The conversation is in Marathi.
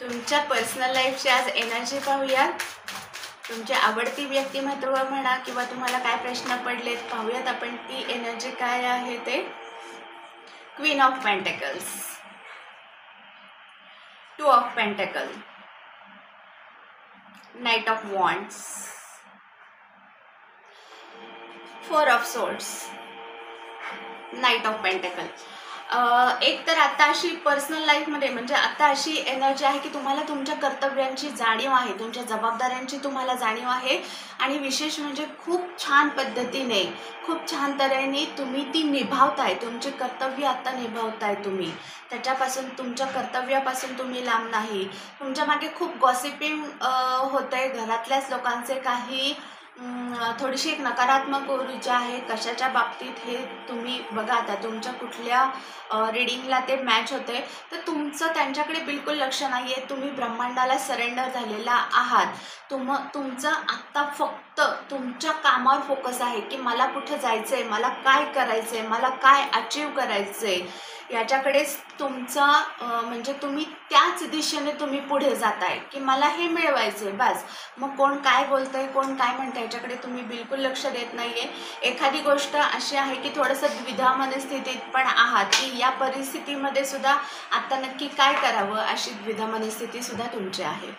तुमच्या पर्सनल लाईफची आज एनर्जी पाहूयात. तुमचे आवडती व्यक्तिमत्व म्हणा किंवा तुम्हाला काय प्रश्न पडलेत पाहूयात आपण ती एनर्जी काय आहे ते. Queen of pentacles, two of pentacle, Knight of wands, four of swords, Knight of pentacle. एक तर आता अशी पर्सनल लाईफमध्ये म्हणजे आता अशी एनर्जी आहे की तुम्हाला तुमच्या कर्तव्यांची जाणीव आहे, तुमच्या जबाबदाऱ्यांची तुम्हाला जाणीव आहे आणि विशेष म्हणजे खूप छान पद्धतीने खूप छान तऱ्हेने तुम्ही ती निभावताय. तुमचे कर्तव्य आता निभावताय तुम्ही. त्याच्यापासून तुमच्या कर्तव्यापासून तुम्ही लांब नाही. तुमच्या मागे खूप गॉसिपिंग होत आहे. घरातल्याच लोकांचे काही थोडीशी एक नकारात्मक ऊर्जा आहे. कशाच्या बाबतीत हे तुम्ही बघा. आता तुमच्या कुठल्या रीडिंगला ते मॅच होते तर तुमचं त्यांच्याकडे बिलकुल लक्ष नाही आहे. तुम्ही ब्रह्मांडाला सरेंडर झालेला आहात. तुमचं आत्ता फक्त तुमच्या कामावर फोकस आहे की मला कुठं जायचं आहे, मला काय करायचं आहे, मला काय अचीव करायचं आहे, याच्याकडेच तुमचा म्हणजे तुम्ही त्याच दिशेने तुम्ही पुढे जाताय की मला हे मिळवायचं आहे बस. मग कोण काय बोलतं आहे, कोण काय म्हणतं आहे याच्याकडे तुम्ही बिलकुल लक्ष देत नाही आहे. एखादी गोष्ट अशी आहे की थोडंसं द्विधा मनस्थितीत पण आहात की या परिस्थितीमध्ये सुद्धा आता नक्की काय करावं, अशी द्विधा मनस्थितीसुद्धा तुमची आहे.